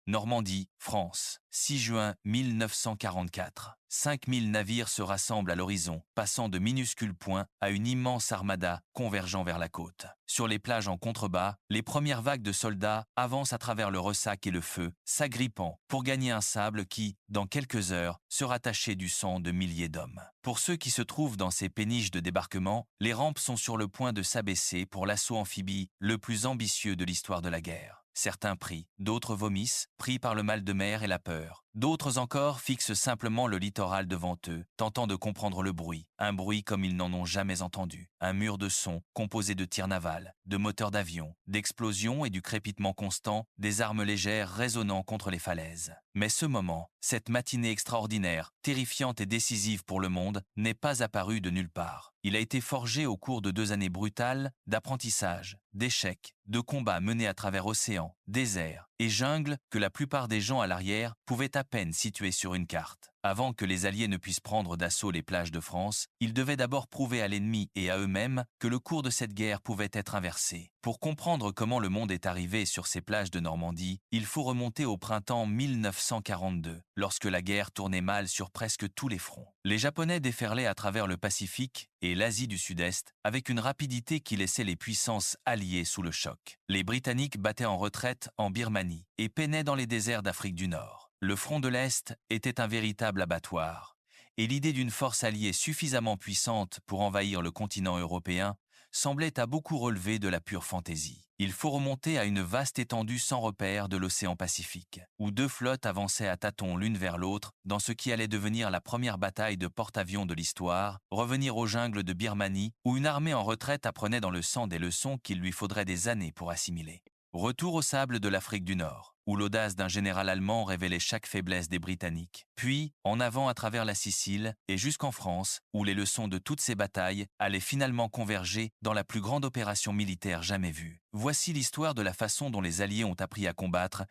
Normandie, France. 6 juin 1944. 5000 navires se rassemblent à l'horizon, passant de minuscules points à une immense armada convergeant vers la côte. Sur les plages en contrebas, les premières vagues de soldats avancent à travers le ressac et le feu, s'agrippant pour gagner un sable qui, dans quelques heures, sera taché du sang de milliers d'hommes. Pour ceux qui se trouvent dans ces péniches de débarquement, les rampes sont sur le point de s'abaisser pour l'assaut amphibie le plus ambitieux de l'histoire de la guerre. Certains prient, d'autres vomissent, pris par le mal de mer et la peur. D'autres encore fixent simplement le littoral devant eux, tentant de comprendre le bruit. Un bruit comme ils n'en ont jamais entendu. Un mur de sons composé de tirs navals, de moteurs d'avions, d'explosions et du crépitement constant des armes légères résonnant contre les falaises. Mais ce moment, cette matinée extraordinaire, terrifiante et décisive pour le monde, n'est pas apparu de nulle part. Il a été forgé au cours de 2 années brutales d'apprentissage, d'échecs, de combats menés à travers océans, déserts et jungles que la plupart des gens à l'arrière pouvaient à peine situer sur une carte. Avant que les Alliés ne puissent prendre d'assaut les plages de France, ils devaient d'abord prouver à l'ennemi et à eux-mêmes que le cours de cette guerre pouvait être inversé. Pour comprendre comment le monde est arrivé sur ces plages de Normandie, il faut remonter au printemps 1942, lorsque la guerre tournait mal sur presque tous les fronts. Les Japonais déferlaient à travers le Pacifique et l'Asie du Sud-Est avec une rapidité qui laissait les puissances alliées sous le choc. Les Britanniques battaient en retraite en Birmanie et peinaient dans les déserts d'Afrique du Nord. Le front de l'Est était un véritable abattoir, et l'idée d'une force alliée suffisamment puissante pour envahir le continent européen semblait à beaucoup relever de la pure fantaisie. Il faut remonter à une vaste étendue sans repère de l'océan Pacifique, où 2 flottes avançaient à tâtons l'une vers l'autre dans ce qui allait devenir la première bataille de porte-avions de l'histoire, revenir aux jungles de Birmanie, où une armée en retraite apprenait dans le sang des leçons qu'il lui faudrait des années pour assimiler. Retour aux sables de l'Afrique du Nord, où l'audace d'un général allemand révélait chaque faiblesse des Britanniques. Puis, en avant à travers la Sicile et jusqu'en France, où les leçons de toutes ces batailles allaient finalement converger dans la plus grande opération militaire jamais vue. Voici l'histoire de la façon dont les Alliés ont appris à combattre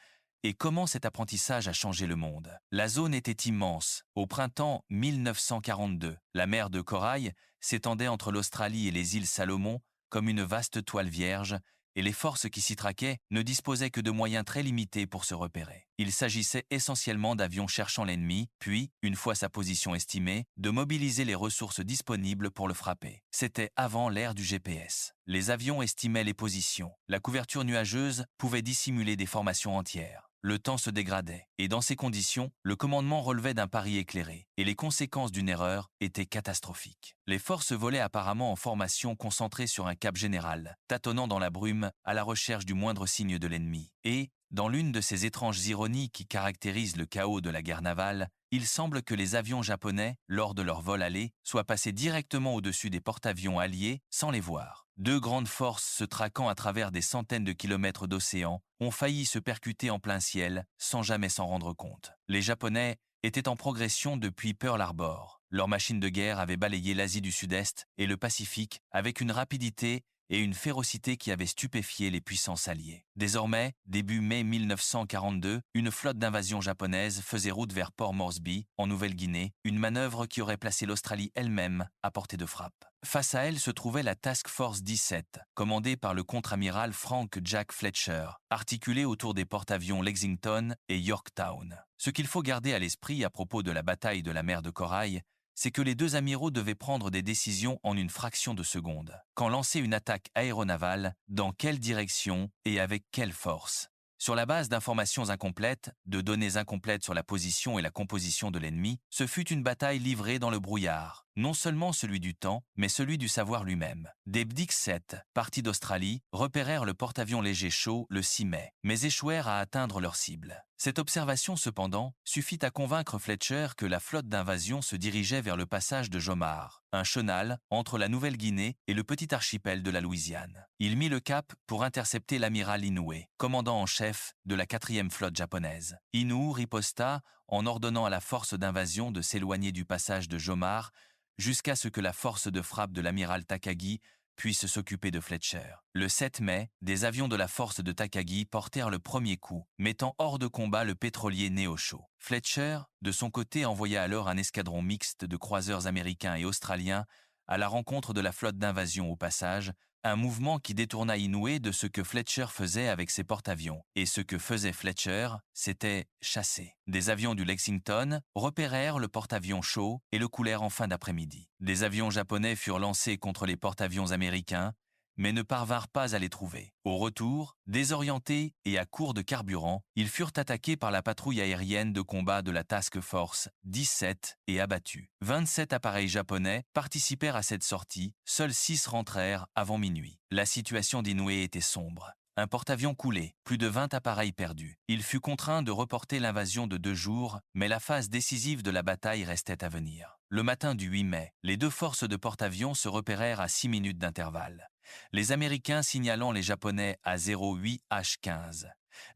et comment cet apprentissage a changé le monde. La zone était immense. Au printemps 1942, la mer de Corail s'étendait entre l'Australie et les îles Salomon comme une vaste toile vierge, et les forces qui s'y traquaient ne disposaient que de moyens très limités pour se repérer. Il s'agissait essentiellement d'avions cherchant l'ennemi, puis, une fois sa position estimée, de mobiliser les ressources disponibles pour le frapper. C'était avant l'ère du GPS. Les avions estimaient les positions. La couverture nuageuse pouvait dissimuler des formations entières. Le temps se dégradait, et dans ces conditions, le commandement relevait d'un pari éclairé, et les conséquences d'une erreur étaient catastrophiques. Les forces volaient apparemment en formation concentrée sur un cap général, tâtonnant dans la brume à la recherche du moindre signe de l'ennemi. Et, dans l'une de ces étranges ironies qui caractérisent le chaos de la guerre navale, il semble que les avions japonais, lors de leur vol aller, soient passés directement au-dessus des porte-avions alliés sans les voir. 2 grandes forces se traquant à travers des centaines de kilomètres d'océan ont failli se percuter en plein ciel sans jamais s'en rendre compte. Les Japonais étaient en progression depuis Pearl Harbor. Leurs machines de guerre avaient balayé l'Asie du Sud-Est et le Pacifique avec une rapidité et une férocité qui avaient stupéfié les puissances alliées. Désormais, début mai 1942, une flotte d'invasion japonaise faisait route vers Port Moresby, en Nouvelle-Guinée, une manœuvre qui aurait placé l'Australie elle-même à portée de frappe. Face à elle se trouvait la Task Force 17, commandée par le contre-amiral Frank Jack Fletcher, articulée autour des porte-avions Lexington et Yorktown. Ce qu'il faut garder à l'esprit à propos de la bataille de la mer de Corail, c'est que les 2 amiraux devaient prendre des décisions en une fraction de seconde. Quand lancer une attaque aéronavale, dans quelle direction et avec quelle force? Sur la base d'informations incomplètes, de données incomplètes sur la position et la composition de l'ennemi, ce fut une bataille livrée dans le brouillard. Non seulement celui du temps, mais celui du savoir lui-même. Des Bdix 7, partis d'Australie, repérèrent le porte-avions léger Shaw le 6 mai, mais échouèrent à atteindre leur cible. Cette observation, cependant, suffit à convaincre Fletcher que la flotte d'invasion se dirigeait vers le passage de Jomar, un chenal entre la Nouvelle-Guinée et le petit archipel de la Louisiane. Il mit le cap pour intercepter l'amiral Inoue, commandant en chef de la 4e flotte japonaise. Inoue riposta en ordonnant à la force d'invasion de s'éloigner du passage de Jomar jusqu'à ce que la force de frappe de l'amiral Takagi puisse s'occuper de Fletcher. Le 7 mai, des avions de la force de Takagi portèrent le premier coup, mettant hors de combat le pétrolier Neosho. Fletcher, de son côté, envoya alors un escadron mixte de croiseurs américains et australiens à la rencontre de la flotte d'invasion au passage un mouvement qui détourna Inoue de ce que Fletcher faisait avec ses porte-avions. Et ce que faisait Fletcher, c'était chasser. Des avions du Lexington repérèrent le porte-avions Shaw et le coulèrent en fin d'après-midi. Des avions japonais furent lancés contre les porte-avions américains, mais ne parvinrent pas à les trouver. Au retour, désorientés et à court de carburant, ils furent attaqués par la patrouille aérienne de combat de la Task Force 17 et abattus. 27 appareils japonais participèrent à cette sortie, seuls 6 rentrèrent avant minuit. La situation d'Inoue était sombre. Un porte-avions coulé, plus de 20 appareils perdus. Il fut contraint de reporter l'invasion de 2 jours, mais la phase décisive de la bataille restait à venir. Le matin du 8 mai, les 2 forces de porte-avions se repérèrent à 6 minutes d'intervalle. Les Américains signalant les Japonais à 08H15.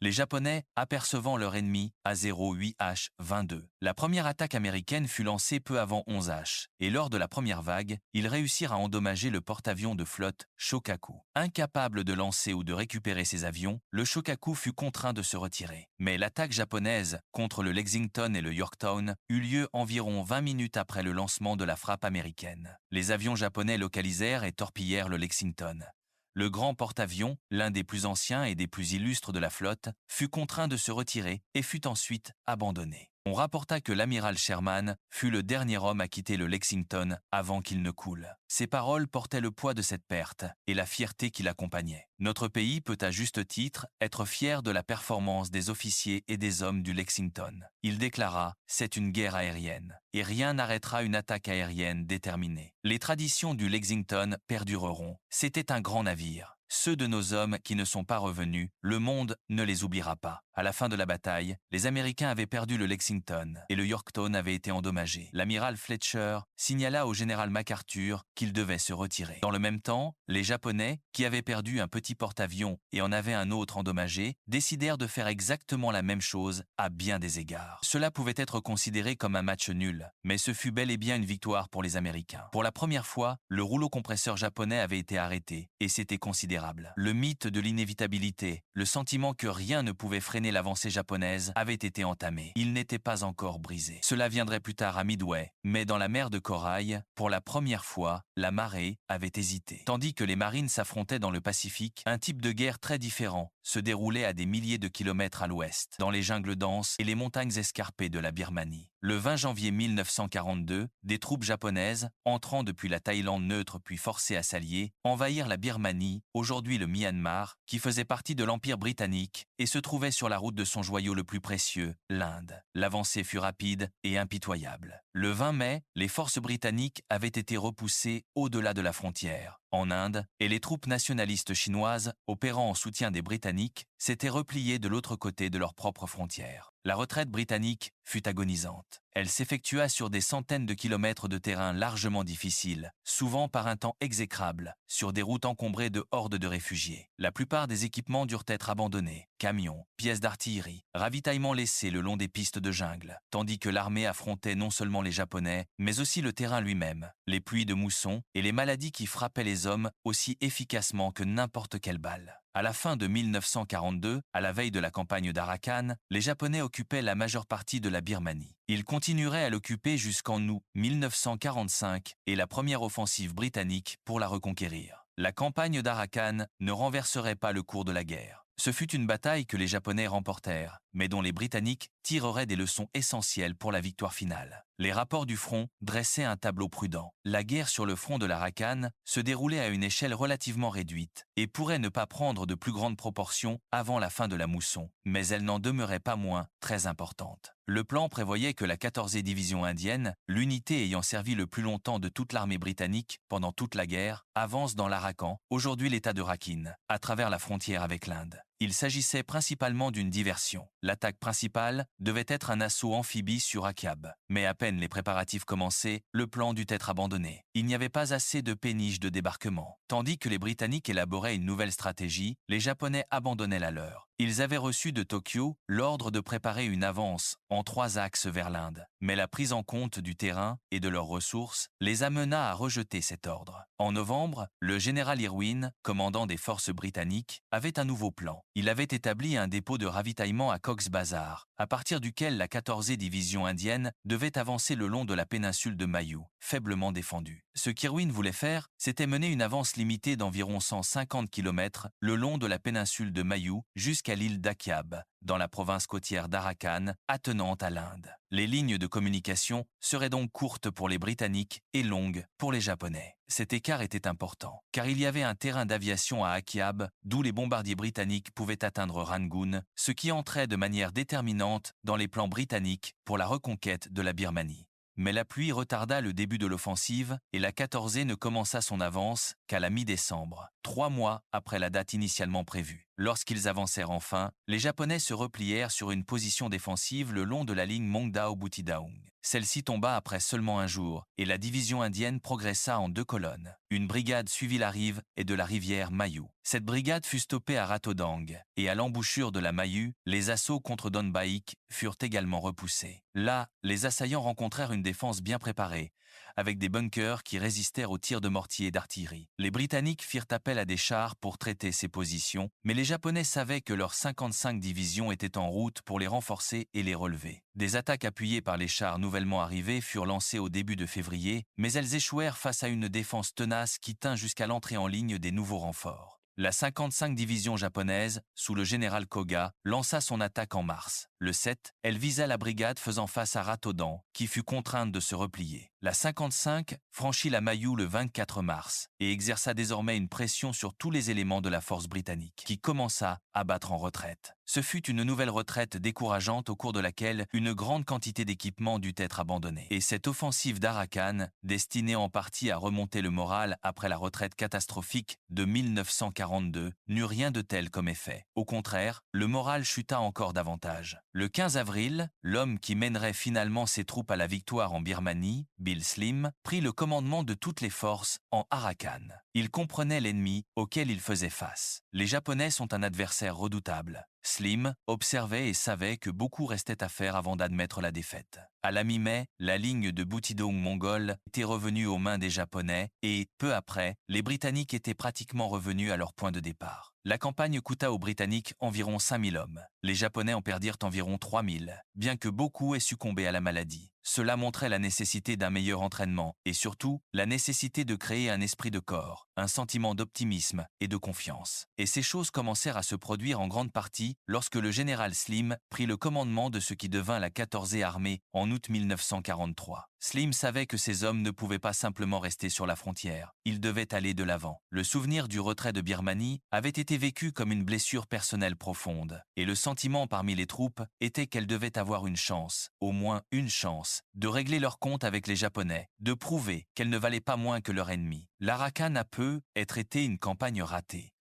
Les Japonais apercevant leur ennemi à 08H22. La première attaque américaine fut lancée peu avant 11H, et lors de la première vague, ils réussirent à endommager le porte-avions de flotte Shokaku. Incapable de lancer ou de récupérer ses avions, le Shokaku fut contraint de se retirer. Mais l'attaque japonaise contre le Lexington et le Yorktown eut lieu environ 20 minutes après le lancement de la frappe américaine. Les avions japonais localisèrent et torpillèrent le Lexington. Le grand porte-avions, l'un des plus anciens et des plus illustres de la flotte, fut contraint de se retirer et fut ensuite abandonné. On rapporta que l'amiral Sherman fut le dernier homme à quitter le Lexington avant qu'il ne coule. Ces paroles portaient le poids de cette perte et la fierté qui l'accompagnait. Notre pays peut à juste titre être fier de la performance des officiers et des hommes du Lexington. Il déclara « C'est une guerre aérienne et rien n'arrêtera une attaque aérienne déterminée. Les traditions du Lexington perdureront. C'était un grand navire. Ceux de nos hommes qui ne sont pas revenus, le monde ne les oubliera pas. À la fin de la bataille, les Américains avaient perdu le Lexington et le Yorktown avait été endommagé. L'amiral Fletcher signala au général MacArthur qu'il devait se retirer. Dans le même temps, les Japonais, qui avaient perdu un petit porte-avions et en avaient un autre endommagé, décidèrent de faire exactement la même chose à bien des égards. Cela pouvait être considéré comme un match nul, mais ce fut bel et bien une victoire pour les Américains. Pour la première fois, le rouleau compresseur japonais avait été arrêté et c'était considérable. Le mythe de l'inévitabilité, le sentiment que rien ne pouvait freiner l'avancée japonaise avait été entamé. Il n'était pas encore brisé. Cela viendrait plus tard à Midway, mais dans la mer de Corail, pour la première fois, la marée avait hésité. Tandis que les marines s'affrontaient dans le Pacifique, un type de guerre très différent se déroulait à des milliers de kilomètres à l'ouest, dans les jungles denses et les montagnes escarpées de la Birmanie. Le 20 janvier 1942, des troupes japonaises, entrant depuis la Thaïlande neutre puis forcées à s'allier, envahirent la Birmanie, aujourd'hui le Myanmar, qui faisait partie de l'Empire britannique et se trouvait sur la route de son joyau le plus précieux, l'Inde. L'avancée fut rapide et impitoyable. Le 20 mai, les forces britanniques avaient été repoussées au-delà de la frontière, en Inde, et les troupes nationalistes chinoises, opérant en soutien des Britanniques, s'étaient repliées de l'autre côté de leurs propres frontières. La retraite britannique fut agonisante. Elle s'effectua sur des centaines de kilomètres de terrain largement difficiles, souvent par un temps exécrable, sur des routes encombrées de hordes de réfugiés. La plupart des équipements durent être abandonnés, camions, pièces d'artillerie, ravitaillements laissés le long des pistes de jungle, tandis que l'armée affrontait non seulement les Japonais, mais aussi le terrain lui-même, les pluies de mousson et les maladies qui frappaient les hommes aussi efficacement que n'importe quelle balle. À la fin de 1942, à la veille de la campagne d'Arakan, les Japonais occupaient la majeure partie de la Birmanie. Ils continueraient à l'occuper jusqu'en août 1945 et la première offensive britannique pour la reconquérir. La campagne d'Arakan ne renverserait pas le cours de la guerre. Ce fut une bataille que les Japonais remportèrent, mais dont les Britanniques tireraient des leçons essentielles pour la victoire finale. Les rapports du front dressaient un tableau prudent. La guerre sur le front de l'Arakan se déroulait à une échelle relativement réduite et pourrait ne pas prendre de plus grandes proportions avant la fin de la mousson, mais elle n'en demeurait pas moins très importante. Le plan prévoyait que la 14e division indienne, l'unité ayant servi le plus longtemps de toute l'armée britannique pendant toute la guerre, avance dans l'Arakan, aujourd'hui l'état de Rakhine, à travers la frontière avec l'Inde. Il s'agissait principalement d'une diversion. L'attaque principale devait être un assaut amphibie sur Akkab. Mais à peine les préparatifs commencés, le plan dut être abandonné. Il n'y avait pas assez de péniches de débarquement. Tandis que les Britanniques élaboraient une nouvelle stratégie, les Japonais abandonnaient la leur. Ils avaient reçu de Tokyo l'ordre de préparer une avance en 3 axes vers l'Inde. Mais la prise en compte du terrain et de leurs ressources les amena à rejeter cet ordre. En novembre, le général Irwin, commandant des forces britanniques, avait un nouveau plan. Il avait établi un dépôt de ravitaillement à Cox's Bazar, à partir duquel la 14e division indienne devait avancer le long de la péninsule de Mayu, faiblement défendue. Ce qu'Irwin voulait faire, c'était mener une avance limitée d'environ 150 km le long de la péninsule de Mayu jusqu'à l'île d'Akyab, dans la province côtière d'Arakan, attenante à l'Inde. Les lignes de communication seraient donc courtes pour les Britanniques et longues pour les Japonais. Cet écart était important, car il y avait un terrain d'aviation à Akyab, d'où les bombardiers britanniques pouvaient atteindre Rangoon, ce qui entrait de manière déterminante dans les plans britanniques pour la reconquête de la Birmanie. Mais la pluie retarda le début de l'offensive et la 14e ne commença son avance qu'à la mi-décembre, 3 mois après la date initialement prévue. Lorsqu'ils avancèrent enfin, les Japonais se replièrent sur une position défensive le long de la ligne Mongdao-Butidaung. Celle-ci tomba après seulement un jour et la division indienne progressa en 2 colonnes. Une brigade suivit la rive et de la rivière Mayu. Cette brigade fut stoppée à Ratodang et à l'embouchure de la Mayu, les assauts contre Donbaik furent également repoussés. Là, les assaillants rencontrèrent une défense bien préparée, avec des bunkers qui résistèrent aux tirs de mortier et d'artillerie. Les Britanniques firent appel à des chars pour traiter ces positions, mais les Japonais savaient que leurs 55 divisions étaient en route pour les renforcer et les relever. Des attaques appuyées par les chars nouvellement arrivés furent lancées au début de février, mais elles échouèrent face à une défense tenace qui tint jusqu'à l'entrée en ligne des nouveaux renforts. La 55 division japonaise, sous le général Koga, lança son attaque en mars. Le 7, elle visa la brigade faisant face à Ratodan, qui fut contrainte de se replier. La 55 franchit la Mayu le 24 mars et exerça désormais une pression sur tous les éléments de la force britannique, qui commença à battre en retraite. Ce fut une nouvelle retraite décourageante au cours de laquelle une grande quantité d'équipements dut être abandonnée. Et cette offensive d'Arakan, destinée en partie à remonter le moral après la retraite catastrophique de 1942, n'eut rien de tel comme effet. Au contraire, le moral chuta encore davantage. Le 15 avril, l'homme qui mènerait finalement ses troupes à la victoire en Birmanie, Bill Slim, prit le commandement de toutes les forces en Arakan. Il comprenait l'ennemi auquel il faisait face. Les Japonais sont un adversaire redoutable. Slim observait et savait que beaucoup restait à faire avant d'admettre la défaite. À la mi-mai, la ligne de Butidaung mongole était revenue aux mains des Japonais et, peu après, les Britanniques étaient pratiquement revenus à leur point de départ. La campagne coûta aux Britanniques environ 5000 hommes. Les Japonais en perdirent environ 3000, bien que beaucoup aient succombé à la maladie. Cela montrait la nécessité d'un meilleur entraînement et surtout la nécessité de créer un esprit de corps, un sentiment d'optimisme et de confiance. Et ces choses commencèrent à se produire en grande partie lorsque le général Slim prit le commandement de ce qui devint la 14e armée en août 1943. Slim savait que ces hommes ne pouvaient pas simplement rester sur la frontière, ils devaient aller de l'avant. Le souvenir du retrait de Birmanie avait été vécu comme une blessure personnelle profonde, et le sentiment parmi les troupes était qu'elles devaient avoir une chance, au moins une chance, de régler leur compte avec les Japonais, de prouver qu'elles ne valaient pas moins que leur ennemi. L'Arakan a peu être été une campagne ratée.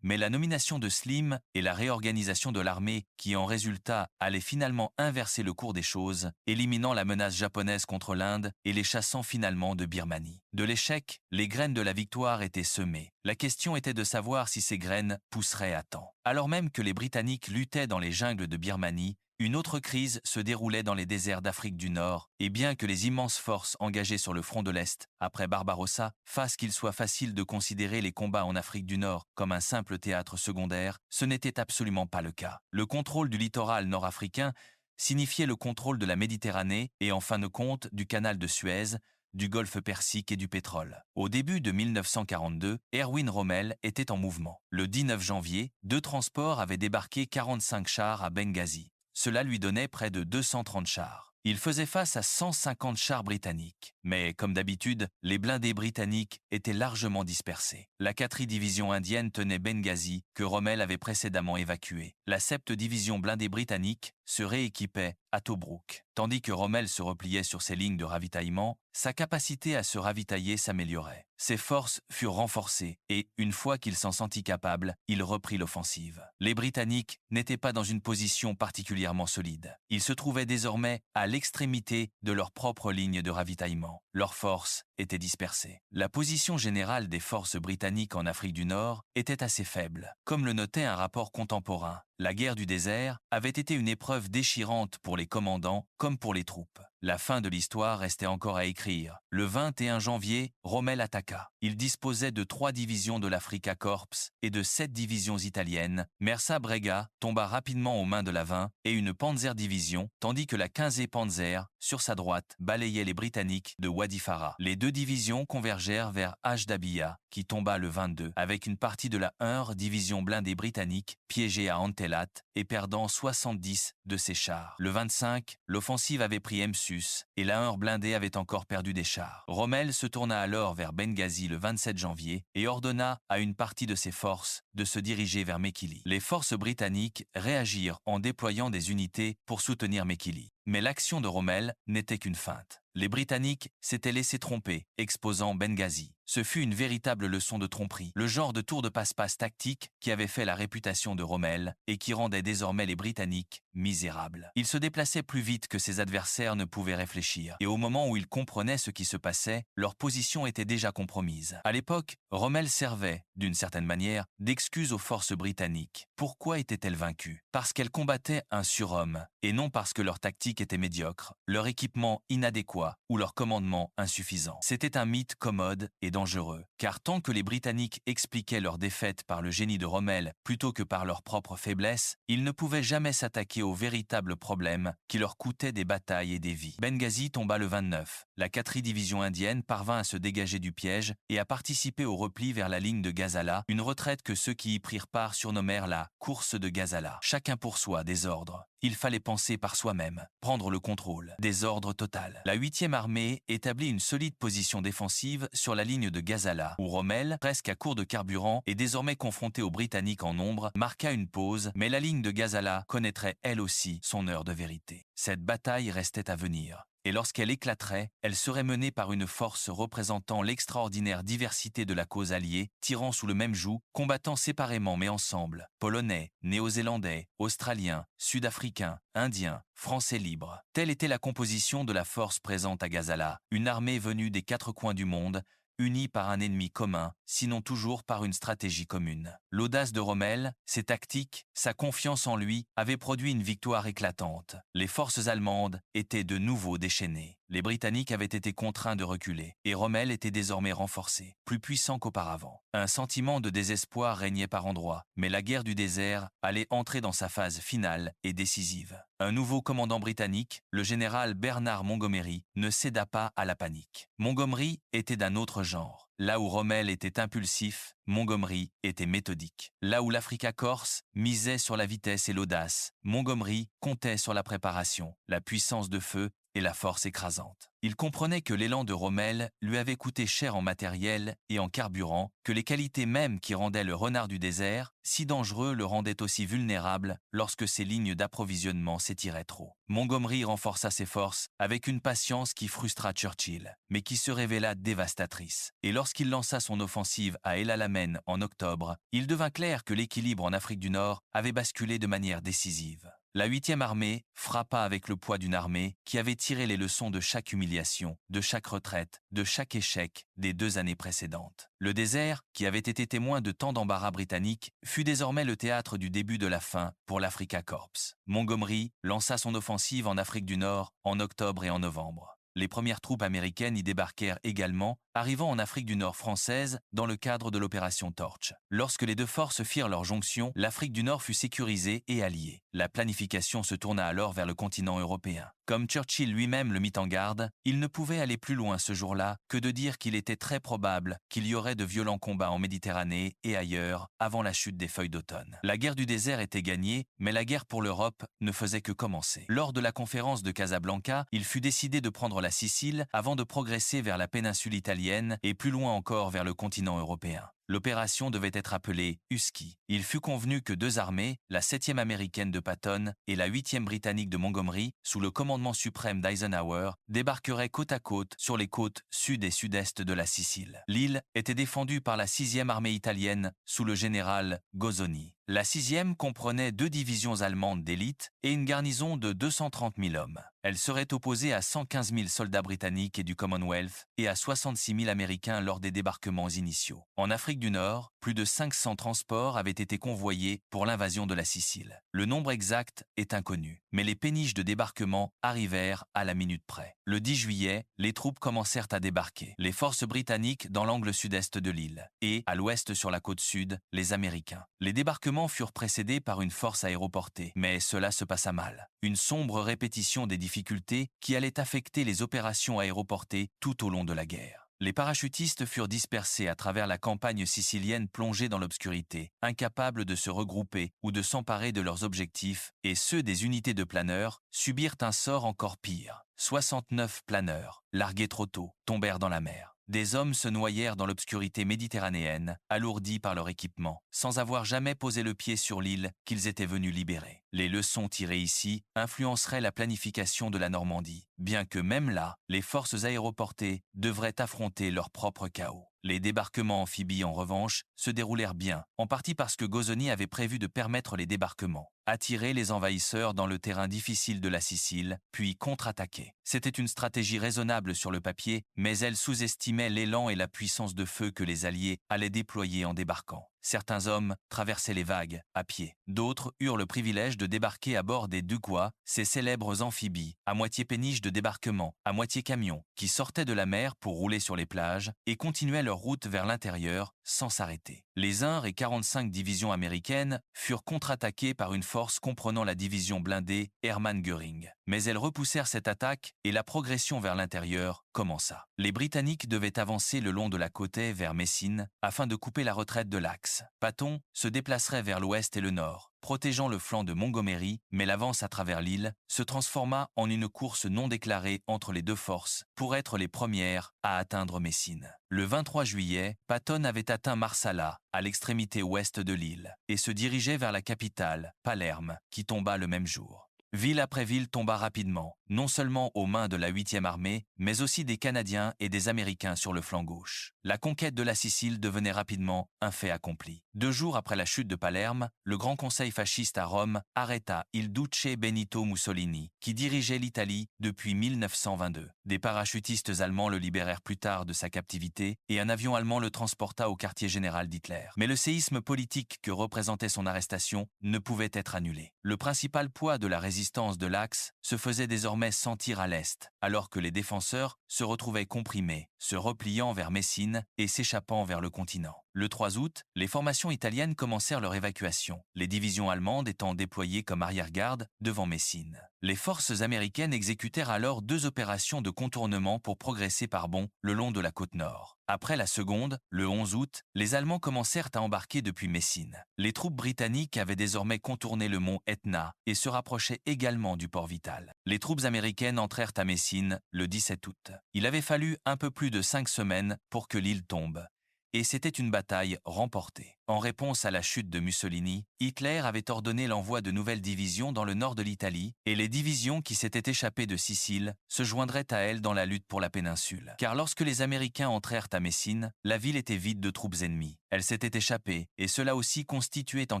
Mais la nomination de Slim et la réorganisation de l'armée qui en résulta allaient finalement inverser le cours des choses, éliminant la menace japonaise contre l'Inde et les chassant finalement de Birmanie. De l'échec, les graines de la victoire étaient semées. La question était de savoir si ces graines pousseraient à temps. Alors même que les Britanniques luttaient dans les jungles de Birmanie, une autre crise se déroulait dans les déserts d'Afrique du Nord, et bien que les immenses forces engagées sur le front de l'Est, après Barbarossa, fassent qu'il soit facile de considérer les combats en Afrique du Nord comme un simple théâtre secondaire, ce n'était absolument pas le cas. Le contrôle du littoral nord-africain signifiait le contrôle de la Méditerranée et en fin de compte du canal de Suez, du golfe Persique et du pétrole. Au début de 1942, Erwin Rommel était en mouvement. Le 19 janvier, 2 transports avaient débarqué 45 chars à Benghazi. Cela lui donnait près de 230 chars. Il faisait face à 150 chars britanniques. Mais, comme d'habitude, les blindés britanniques étaient largement dispersés. La 4e division indienne tenait Benghazi, que Rommel avait précédemment évacuée. La 7e division blindée britannique se rééquipait à Tobruk. Tandis que Rommel se repliait sur ses lignes de ravitaillement, sa capacité à se ravitailler s'améliorait. Ses forces furent renforcées et, une fois qu'il s'en sentit capable, il reprit l'offensive. Les Britanniques n'étaient pas dans une position particulièrement solide. Ils se trouvaient désormais à l'extrémité de leur propre ligne de ravitaillement. Leurs forces étaient dispersées. La position générale des forces britanniques en Afrique du Nord était assez faible. Comme le notait un rapport contemporain, la guerre du désert avait été une épreuve déchirante pour les commandants comme pour les troupes. La fin de l'histoire restait encore à écrire. Le 21 janvier, Rommel attaqua. Il disposait de 3 divisions de l'Africa Corps et de 7 divisions italiennes. Mersa Brega tomba rapidement aux mains de la 20 et une Panzer-division, tandis que la 15e Panzer, sur sa droite, balayait les Britanniques de Wadi Fara. Les 2 divisions convergèrent vers Ajdabia, qui tomba le 22, avec une partie de la 1 division blindée britannique, piégée à Antelat et perdant 70 de ses chars. Le 25, l'offensive avait pris Msus et la 1 blindée avait encore perdu des chars. Rommel se tourna alors vers Benghazi le 27 janvier et ordonna à une partie de ses forces de se diriger vers Mekili. Les forces britanniques réagirent en déployant des unités pour soutenir Mekili. Mais l'action de Rommel n'était qu'une feinte. Les Britanniques s'étaient laissés tromper, exposant Benghazi. Ce fut une véritable leçon de tromperie, le genre de tour de passe-passe tactique qui avait fait la réputation de Rommel et qui rendait désormais les Britanniques misérables. Il se déplaçait plus vite que ses adversaires ne pouvaient réfléchir, et au moment où ils comprenaient ce qui se passait, leur position était déjà compromise. À l'époque, Rommel servait, d'une certaine manière, d'excuse aux forces britanniques. Pourquoi étaient-elles vaincues? Parce qu'elles combattaient un surhomme, et non parce que leur tactique était médiocre, leur équipement inadéquat ou leur commandement insuffisant. C'était un mythe commode et dangereux, car tant que les Britanniques expliquaient leur défaite par le génie de Rommel plutôt que par leur propre faiblesse, ils ne pouvaient jamais s'attaquer aux véritables problèmes qui leur coûtaient des batailles et des vies. Benghazi tomba le 29. La 4e division indienne parvint à se dégager du piège et à participer au repli vers la ligne de Gazala, une retraite que ceux qui y prirent part surnommèrent la « course de Gazala ». Chacun pour soi, désordre. Il fallait penser par soi-même, prendre le contrôle. Désordre total. La 8e armée établit une solide position défensive sur la ligne de Gazala, où Rommel, presque à court de carburant et désormais confronté aux Britanniques en nombre, marqua une pause, mais la ligne de Gazala connaîtrait elle aussi son heure de vérité. Cette bataille restait à venir. Et lorsqu'elle éclaterait, elle serait menée par une force représentant l'extraordinaire diversité de la cause alliée, tirant sous le même joug, combattant séparément mais ensemble, Polonais, Néo-Zélandais, Australiens, Sud-Africains, Indiens, Français libres. Telle était la composition de la force présente à Gazala, une armée venue des 4 coins du monde, unis par un ennemi commun, sinon toujours par une stratégie commune. L'audace de Rommel, ses tactiques, sa confiance en lui avaient produit une victoire éclatante. Les forces allemandes étaient de nouveau déchaînées. Les Britanniques avaient été contraints de reculer, et Rommel était désormais renforcé, plus puissant qu'auparavant. Un sentiment de désespoir régnait par endroits, mais la guerre du désert allait entrer dans sa phase finale et décisive. Un nouveau commandant britannique, le général Bernard Montgomery, ne céda pas à la panique. Montgomery était d'un autre genre. Là où Rommel était impulsif, Montgomery était méthodique. Là où l'Africa Corps misait sur la vitesse et l'audace, Montgomery comptait sur la préparation, la puissance de feu et la force écrasante. Il comprenait que l'élan de Rommel lui avait coûté cher en matériel et en carburant, que les qualités mêmes qui rendaient le renard du désert si dangereux le rendaient aussi vulnérable lorsque ses lignes d'approvisionnement s'étiraient trop. Montgomery renforça ses forces avec une patience qui frustra Churchill, mais qui se révéla dévastatrice. Et lorsqu'il lança son offensive à El Alamein en octobre, il devint clair que l'équilibre en Afrique du Nord avait basculé de manière décisive. La 8e armée frappa avec le poids d'une armée qui avait tiré les leçons de chaque humiliation, de chaque retraite, de chaque échec des 2 années précédentes. Le désert, qui avait été témoin de tant d'embarras britanniques, fut désormais le théâtre du début de la fin pour l'Africa Corps. Montgomery lança son offensive en Afrique du Nord en octobre et en novembre. Les premières troupes américaines y débarquèrent également, arrivant en Afrique du Nord française dans le cadre de l'opération Torch. Lorsque les 2 forces firent leur jonction, l'Afrique du Nord fut sécurisée et alliée. La planification se tourna alors vers le continent européen. Comme Churchill lui-même le mit en garde, il ne pouvait aller plus loin ce jour-là que de dire qu'il était très probable qu'il y aurait de violents combats en Méditerranée et ailleurs avant la chute des feuilles d'automne. La guerre du désert était gagnée, mais la guerre pour l'Europe ne faisait que commencer. Lors de la conférence de Casablanca, il fut décidé de prendre la Sicile avant de progresser vers la péninsule italienne et plus loin encore vers le continent européen. L'opération devait être appelée Husky. Il fut convenu que 2 armées, la 7e américaine de Patton et la 8e britannique de Montgomery, sous le commandement suprême d'Eisenhower, débarqueraient côte à côte sur les côtes sud et sud-est de la Sicile. L'île était défendue par la 6e armée italienne sous le général Gozzoni. La 6e comprenait 2 divisions allemandes d'élite et une garnison de 230 000 hommes. Elle serait opposée à 115 000 soldats britanniques et du Commonwealth et à 66 000 Américains lors des débarquements initiaux. En Afrique du Nord, plus de 500 transports avaient été convoyés pour l'invasion de la Sicile. Le nombre exact est inconnu, mais les péniches de débarquement arrivèrent à la minute près. Le 10 juillet, les troupes commencèrent à débarquer. Les forces britanniques dans l'angle sud-est de l'île et, à l'ouest sur la côte sud, les Américains. Les débarquements furent précédés par une force aéroportée, mais cela se passa mal. Une sombre répétition des difficultés qui allaient affecter les opérations aéroportées tout au long de la guerre. Les parachutistes furent dispersés à travers la campagne sicilienne plongée dans l'obscurité, incapables de se regrouper ou de s'emparer de leurs objectifs, et ceux des unités de planeurs subirent un sort encore pire. 69 planeurs, largués trop tôt, tombèrent dans la mer. Des hommes se noyèrent dans l'obscurité méditerranéenne, alourdis par leur équipement, sans avoir jamais posé le pied sur l'île qu'ils étaient venus libérer. Les leçons tirées ici influenceraient la planification de la Normandie, bien que même là, les forces aéroportées devraient affronter leur propre chaos. Les débarquements amphibies, en revanche, se déroulèrent bien, en partie parce que Gozzoni avait prévu de permettre les débarquements, attirer les envahisseurs dans le terrain difficile de la Sicile, puis contre-attaquer. C'était une stratégie raisonnable sur le papier, mais elle sous-estimait l'élan et la puissance de feu que les Alliés allaient déployer en débarquant. Certains hommes traversaient les vagues à pied. D'autres eurent le privilège de débarquer à bord des Dugois, ces célèbres amphibies, à moitié péniches de débarquement, à moitié camions, qui sortaient de la mer pour rouler sur les plages et continuaient leur route vers l'intérieur sans s'arrêter. Les 1 et 45 divisions américaines furent contre-attaquées par une force comprenant la division blindée Hermann Göring. Mais elles repoussèrent cette attaque et la progression vers l'intérieur commença. Les Britanniques devaient avancer le long de la côte vers Messine afin de couper la retraite de l'Axe. Patton se déplacerait vers l'ouest et le nord, protégeant le flanc de Montgomery, mais l'avance à travers l'île se transforma en une course non déclarée entre les deux forces pour être les premières à atteindre Messine. Le 23 juillet, Patton avait atteint Marsala, à l'extrémité ouest de l'île, et se dirigeait vers la capitale, Palerme, qui tomba le même jour. Ville après ville tomba rapidement, non seulement aux mains de la 8e armée, mais aussi des Canadiens et des Américains sur le flanc gauche. La conquête de la Sicile devenait rapidement un fait accompli. 2 jours après la chute de Palerme, le Grand Conseil fasciste à Rome arrêta Il Duce Benito Mussolini, qui dirigeait l'Italie depuis 1922. Des parachutistes allemands le libérèrent plus tard de sa captivité et un avion allemand le transporta au quartier général d'Hitler. Mais le séisme politique que représentait son arrestation ne pouvait être annulé. Le principal poids de la résistance de l'Axe se faisait désormais sentir à l'est, alors que les défenseurs se retrouvaient comprimés, se repliant vers Messine et s'échappant vers le continent. Le 3 août, les formations italiennes commencèrent leur évacuation, les divisions allemandes étant déployées comme arrière-garde devant Messine. Les forces américaines exécutèrent alors 2 opérations de contournement pour progresser par bond le long de la côte nord. Après la seconde, le 11 août, les Allemands commencèrent à embarquer depuis Messine. Les troupes britanniques avaient désormais contourné le mont Etna et se rapprochaient également du port vital. Les troupes américaines entrèrent à Messine le 17 août. Il avait fallu un peu plus de 5 semaines pour que l'île tombe. Et c'était une bataille remportée. En réponse à la chute de Mussolini, Hitler avait ordonné l'envoi de nouvelles divisions dans le nord de l'Italie, et les divisions qui s'étaient échappées de Sicile se joindraient à elles dans la lutte pour la péninsule. Car lorsque les Américains entrèrent à Messine, la ville était vide de troupes ennemies. Elle s'était échappée, et cela aussi constituait en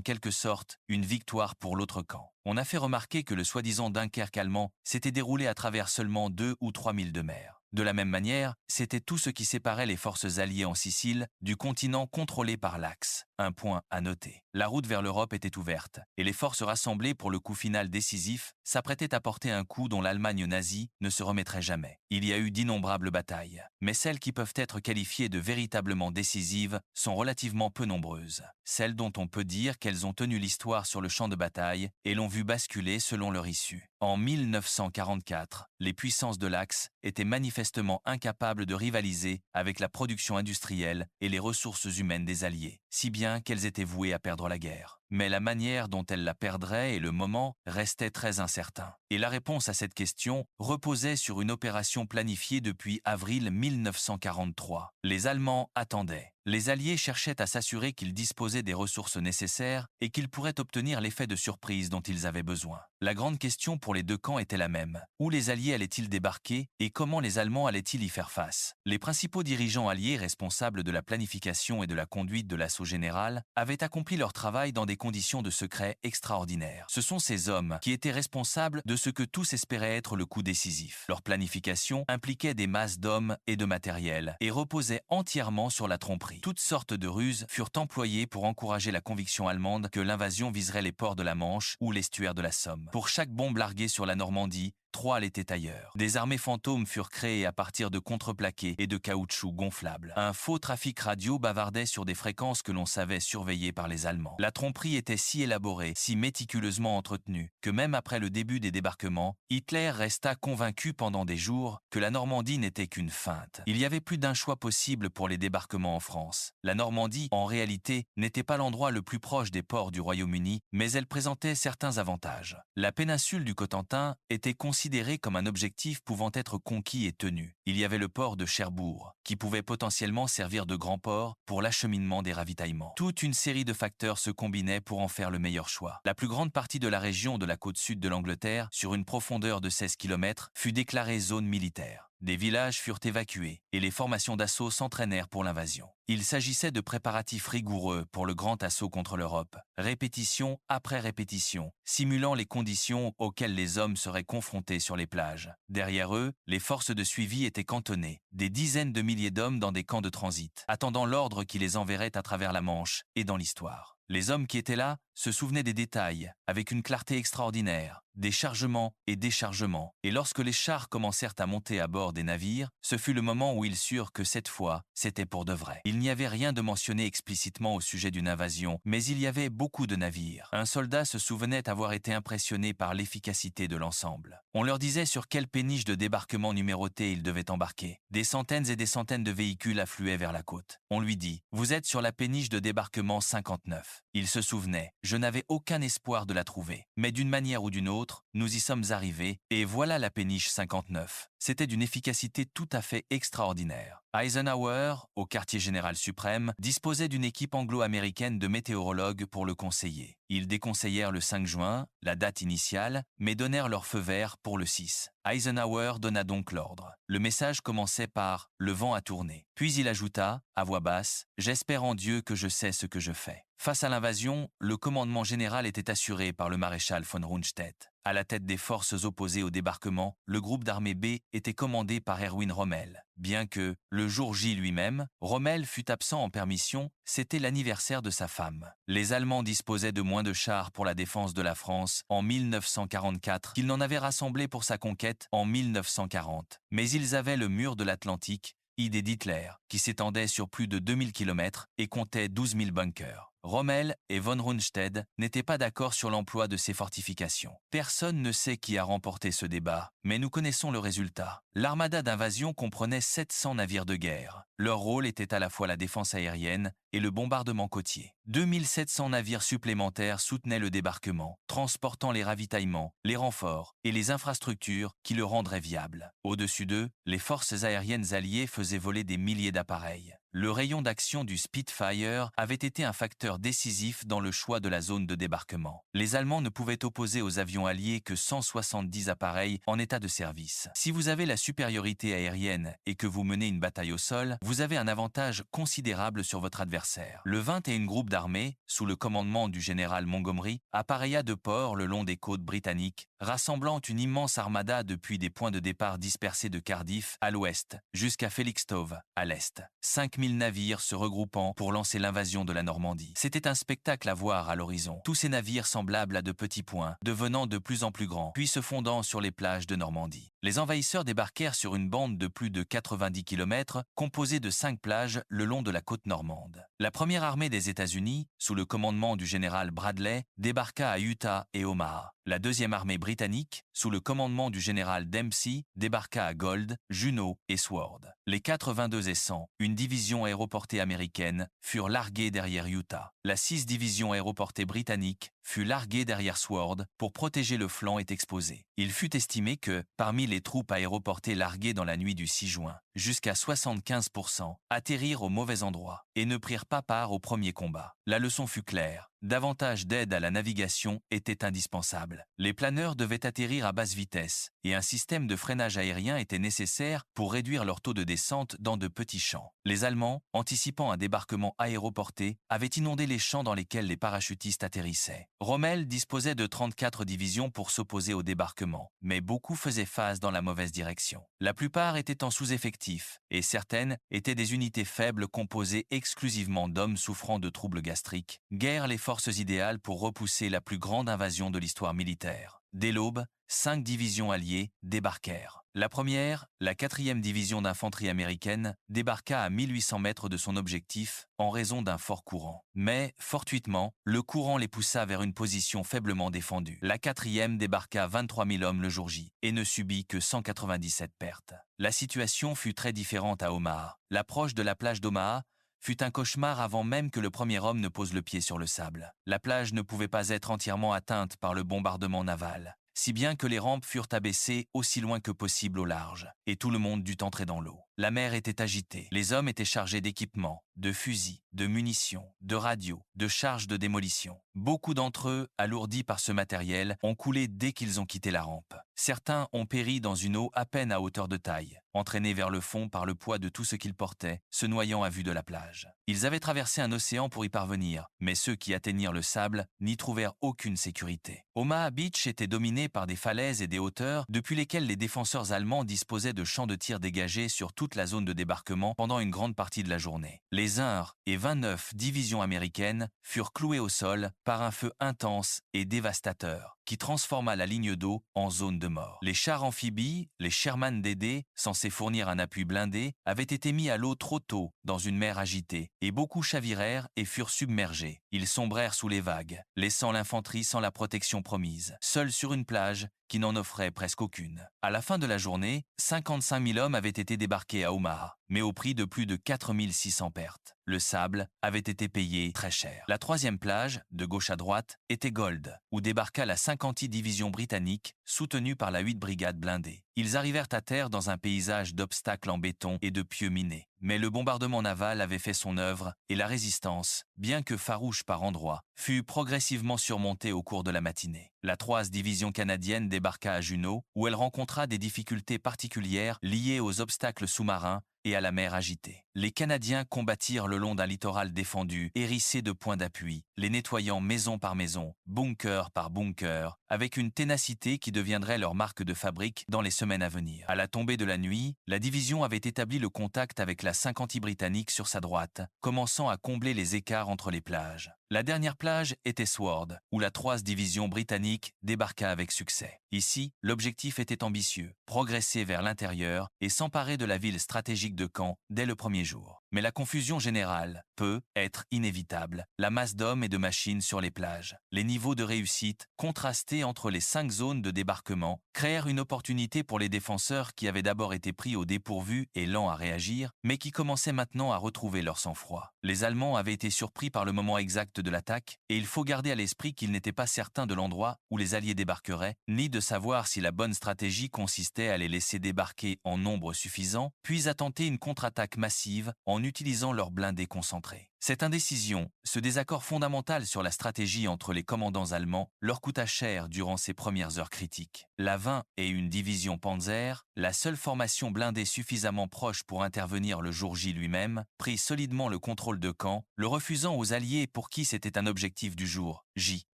quelque sorte une victoire pour l'autre camp. On a fait remarquer que le soi-disant Dunkerque allemand s'était déroulé à travers seulement 2 ou 3 milles de mer. De la même manière, c'était tout ce qui séparait les forces alliées en Sicile du continent contrôlé par l'Axe. Un point à noter. La route vers l'Europe était ouverte, et les forces rassemblées pour le coup final décisif s'apprêtaient à porter un coup dont l'Allemagne nazie ne se remettrait jamais. Il y a eu d'innombrables batailles, mais celles qui peuvent être qualifiées de véritablement décisives sont relativement peu nombreuses. Celles dont on peut dire qu'elles ont tenu l'histoire sur le champ de bataille et l'ont vu basculer selon leur issue. En 1944, les puissances de l'Axe étaient manifestement incapables de rivaliser avec la production industrielle et les ressources humaines des Alliés, si bien qu'elles étaient vouées à perdre la guerre. Mais la manière dont elles la perdraient et le moment restaient très incertains. Et la réponse à cette question reposait sur une opération planifiée depuis avril 1943. Les Allemands attendaient. Les Alliés cherchaient à s'assurer qu'ils disposaient des ressources nécessaires et qu'ils pourraient obtenir l'effet de surprise dont ils avaient besoin. La grande question pour les deux camps était la même. Où les Alliés allaient-ils débarquer et comment les Allemands allaient-ils y faire face? Les principaux dirigeants alliés responsables de la planification et de la conduite de l'assaut général avaient accompli leur travail dans des conditions de secret extraordinaires. Ce sont ces hommes qui étaient responsables de ce que tous espéraient être le coup décisif. Leur planification impliquait des masses d'hommes et de matériel et reposait entièrement sur la tromperie. Toutes sortes de ruses furent employées pour encourager la conviction allemande que l'invasion viserait les ports de la Manche ou l'estuaire de la Somme. Pour chaque bombe larguée sur la Normandie, 3 l'étaient ailleurs. Des armées fantômes furent créées à partir de contreplaqués et de caoutchouc gonflables. Un faux trafic radio bavardait sur des fréquences que l'on savait surveillées par les Allemands. La tromperie était si élaborée, si méticuleusement entretenue, que même après le début des débarquements, Hitler resta convaincu pendant des jours que la Normandie n'était qu'une feinte. Il y avait plus d'un choix possible pour les débarquements en France. La Normandie, en réalité, n'était pas l'endroit le plus proche des ports du Royaume-Uni, mais elle présentait certains avantages. La péninsule du Cotentin était considérée comme un objectif pouvant être conquis et tenu. Il y avait le port de Cherbourg, qui pouvait potentiellement servir de grand port pour l'acheminement des ravitaillements. Toute une série de facteurs se combinaient pour en faire le meilleur choix. La plus grande partie de la région de la côte sud de l'Angleterre, sur une profondeur de 16 km, fut déclarée zone militaire. Des villages furent évacués et les formations d'assaut s'entraînèrent pour l'invasion. Il s'agissait de préparatifs rigoureux pour le grand assaut contre l'Europe, répétition après répétition, simulant les conditions auxquelles les hommes seraient confrontés sur les plages. Derrière eux, les forces de suivi étaient cantonnées, des dizaines de milliers d'hommes dans des camps de transit, attendant l'ordre qui les enverrait à travers la Manche et dans l'histoire. Les hommes qui étaient là se souvenaient des détails, avec une clarté extraordinaire, des chargements et déchargements. Et lorsque les chars commencèrent à monter à bord des navires, ce fut le moment où ils surent que cette fois, c'était pour de vrai. Il n'y avait rien de mentionné explicitement au sujet d'une invasion, mais il y avait beaucoup de navires. Un soldat se souvenait avoir été impressionné par l'efficacité de l'ensemble. On leur disait sur quelle péniche de débarquement numérotée ils devaient embarquer. Des centaines et des centaines de véhicules affluaient vers la côte. On lui dit « Vous êtes sur la péniche de débarquement 59 ». Il se souvenait « Je n'avais aucun espoir de la trouver. Mais d'une manière ou d'une autre, nous y sommes arrivés, et voilà la péniche 59. » C'était d'une efficacité tout à fait extraordinaire. Eisenhower, au quartier général suprême, disposait d'une équipe anglo-américaine de météorologues pour le conseiller. Ils déconseillèrent le 5 juin, la date initiale, mais donnèrent leur feu vert pour le 6. Eisenhower donna donc l'ordre. Le message commençait par « Le vent a tourné ». Puis il ajouta, à voix basse, « J'espère en Dieu que je sais ce que je fais ». Face à l'invasion, le commandement général était assuré par le maréchal von Rundstedt. À la tête des forces opposées au débarquement, le groupe d'armée B était commandé par Erwin Rommel. Bien que, le jour J lui-même, Rommel fut absent en permission, c'était l'anniversaire de sa femme. Les Allemands disposaient de moins de chars pour la défense de la France en 1944 qu'ils n'en avaient rassemblé pour sa conquête en 1940. Mais ils avaient le mur de l'Atlantique, idée d'Hitler, qui s'étendait sur plus de 2000 km et comptait 12 000 bunkers. Rommel et von Rundstedt n'étaient pas d'accord sur l'emploi de ces fortifications. Personne ne sait qui a remporté ce débat, mais nous connaissons le résultat. L'armada d'invasion comprenait 700 navires de guerre. Leur rôle était à la fois la défense aérienne et le bombardement côtier. 2700 navires supplémentaires soutenaient le débarquement, transportant les ravitaillements, les renforts et les infrastructures qui le rendraient viable. Au-dessus d'eux, les forces aériennes alliées faisaient voler des milliers d'appareils. Le rayon d'action du Spitfire avait été un facteur décisif dans le choix de la zone de débarquement. Les Allemands ne pouvaient opposer aux avions alliés que 170 appareils en état de service. Si vous avez la supériorité aérienne et que vous menez une bataille au sol, vous avez un avantage considérable sur votre adversaire. Le 21 groupe d'armée, sous le commandement du général Montgomery, appareilla de port le long des côtes britanniques, rassemblant une immense armada depuis des points de départ dispersés de Cardiff à l'ouest jusqu'à Felixstowe à l'est. 5000 navires se regroupant pour lancer l'invasion de la Normandie. C'était un spectacle à voir à l'horizon. Tous ces navires semblables à de petits points, devenant de plus en plus grands, puis se fondant sur les plages de Normandie. Les envahisseurs débarquèrent sur une bande de plus de 90 km, composée de 5 plages le long de la côte normande. La première armée des États-Unis, sous le commandement du général Bradley, débarqua à Utah et Omaha. La deuxième armée britannique, sous le commandement du général Dempsey, débarqua à Gold, Juneau et Sword. Les 82 et 100, une division aéroportée américaine, furent larguées derrière Utah. La 6 division aéroportée britannique fut larguée derrière Sword pour protéger le flanc et exposée. Il fut estimé que, parmi les troupes aéroportées larguées dans la nuit du 6 juin, jusqu'à 75%, atterrirent au mauvais endroit et ne prirent pas part au premier combat. La leçon fut claire. Davantage d'aide à la navigation était indispensable. Les planeurs devaient atterrir à basse vitesse et un système de freinage aérien était nécessaire pour réduire leur taux de descente dans de petits champs. Les Allemands, anticipant un débarquement aéroporté, avaient inondé les champs dans lesquels les parachutistes atterrissaient. Rommel disposait de 34 divisions pour s'opposer au débarquement, mais beaucoup faisaient face dans la mauvaise direction. La plupart étaient en sous-effectif et certaines étaient des unités faibles composées exclusivement d'hommes souffrant de troubles gastriques, guère les forces idéales pour repousser la plus grande invasion de l'histoire militaire. Dès l'aube, 5 divisions alliées débarquèrent. La première, la 4e division d'infanterie américaine, débarqua à 1800 mètres de son objectif en raison d'un fort courant. Mais, fortuitement, le courant les poussa vers une position faiblement défendue. La 4e débarqua 23 000 hommes le jour J et ne subit que 197 pertes. La situation fut très différente à Omaha. L'approche de la plage d'Omaha fut un cauchemar avant même que le premier homme ne pose le pied sur le sable. La plage ne pouvait pas être entièrement atteinte par le bombardement naval, si bien que les rampes furent abaissées aussi loin que possible au large, et tout le monde dut entrer dans l'eau. La mer était agitée, les hommes étaient chargés d'équipements, de fusils, de munitions, de radios, de charges de démolition. Beaucoup d'entre eux, alourdis par ce matériel, ont coulé dès qu'ils ont quitté la rampe. Certains ont péri dans une eau à peine à hauteur de taille, entraînés vers le fond par le poids de tout ce qu'ils portaient, se noyant à vue de la plage. Ils avaient traversé un océan pour y parvenir, mais ceux qui atteignirent le sable n'y trouvèrent aucune sécurité. Omaha Beach était dominé par des falaises et des hauteurs depuis lesquelles les défenseurs allemands disposaient de champs de tir dégagés sur toute la zone de débarquement pendant une grande partie de la journée. Les 1 et 29 divisions américaines furent clouées au sol par un feu intense et dévastateur qui transforma la ligne d'eau en zone de mort. Les chars amphibies, les Sherman DD, censés fournir un appui blindé, avaient été mis à l'eau trop tôt dans une mer agitée et beaucoup chavirèrent et furent submergés. Ils sombrèrent sous les vagues, laissant l'infanterie sans la protection promise, seule sur une plage qui n'en offrait presque aucune. À la fin de la journée, 55 000 hommes avaient été débarqués à Omaha, mais au prix de plus de 4 600 pertes. Le sable avait été payé très cher. La 3e plage, de gauche à droite, était Gold, où débarqua la 50e division britannique, soutenue par la 8 brigade blindée. Ils arrivèrent à terre dans un paysage d'obstacles en béton et de pieux minés. Mais le bombardement naval avait fait son œuvre et la résistance, bien que farouche par endroits, fut progressivement surmontée au cours de la matinée. La 3e division canadienne débarqua à Juneau, où elle rencontra des difficultés particulières liées aux obstacles sous-marins et à la mer agitée. Les Canadiens combattirent le long d'un littoral défendu, hérissé de points d'appui, les nettoyant maison par maison, bunker par bunker, avec une ténacité qui deviendrait leur marque de fabrique dans les semaines à venir. À la tombée de la nuit, la division avait établi le contact avec la 50e britannique sur sa droite, commençant à combler les écarts entre les plages. La dernière plage était Sword, où la 3e division britannique débarqua avec succès. Ici, l'objectif était ambitieux, progresser vers l'intérieur et s'emparer de la ville stratégique de Caen dès le premier jour. Mais la confusion générale peut être inévitable. La masse d'hommes et de machines sur les plages, les niveaux de réussite, contrastés entre les 5 zones de débarquement, créèrent une opportunité pour les défenseurs qui avaient d'abord été pris au dépourvu et lents à réagir, mais qui commençaient maintenant à retrouver leur sang-froid. Les Allemands avaient été surpris par le moment exact de l'attaque, et il faut garder à l'esprit qu'ils n'étaient pas certains de l'endroit où les Alliés débarqueraient, ni de savoir si la bonne stratégie consistait à les laisser débarquer en nombre suffisant, puis à tenter une contre-attaque massive en utilisant leurs blindés concentrés. Cette indécision, ce désaccord fondamental sur la stratégie entre les commandants allemands, leur coûta cher durant ces premières heures critiques. La 20 et une division Panzer, la seule formation blindée suffisamment proche pour intervenir le jour J lui-même, prit solidement le contrôle de Caen, le refusant aux Alliés pour qui c'était un objectif du jour J.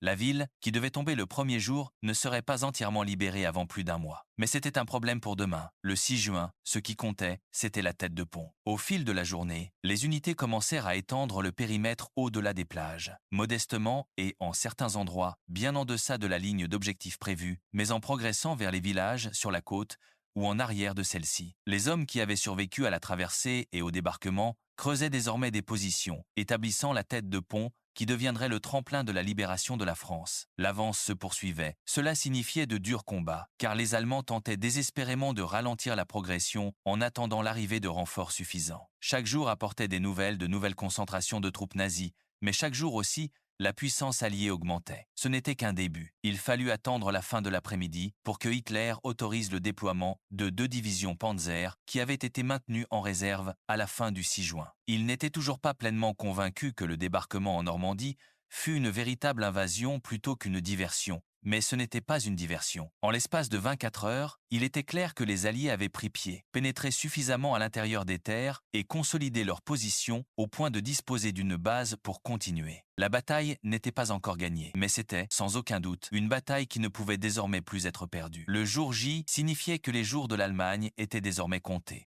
La ville, qui devait tomber le premier jour, ne serait pas entièrement libérée avant plus d'un mois. Mais c'était un problème pour demain. Le 6 juin, ce qui comptait, c'était la tête de pont. Au fil de la journée, les unités commencèrent à étendre le périmètre au-delà des plages, modestement et, en certains endroits, bien en deçà de la ligne d'objectif prévue, mais en progressant vers les villages sur la côte ou en arrière de celle-ci. Les hommes qui avaient survécu à la traversée et au débarquement creusaient désormais des positions, établissant la tête de pont qui deviendrait le tremplin de la libération de la France. L'avance se poursuivait. Cela signifiait de durs combats, car les Allemands tentaient désespérément de ralentir la progression en attendant l'arrivée de renforts suffisants. Chaque jour apportait des nouvelles de nouvelles concentrations de troupes nazies, mais chaque jour aussi La puissance alliée augmentait. Ce n'était qu'un début. Il fallut attendre la fin de l'après-midi pour que Hitler autorise le déploiement de 2 divisions Panzer qui avaient été maintenues en réserve à la fin du 6 juin. Il n'était toujours pas pleinement convaincu que le débarquement en Normandie fut une véritable invasion plutôt qu'une diversion. Mais ce n'était pas une diversion. En l'espace de 24 heures, il était clair que les Alliés avaient pris pied, pénétré suffisamment à l'intérieur des terres et consolidé leur position au point de disposer d'une base pour continuer. La bataille n'était pas encore gagnée, mais c'était, sans aucun doute, une bataille qui ne pouvait désormais plus être perdue. Le jour J signifiait que les jours de l'Allemagne étaient désormais comptés.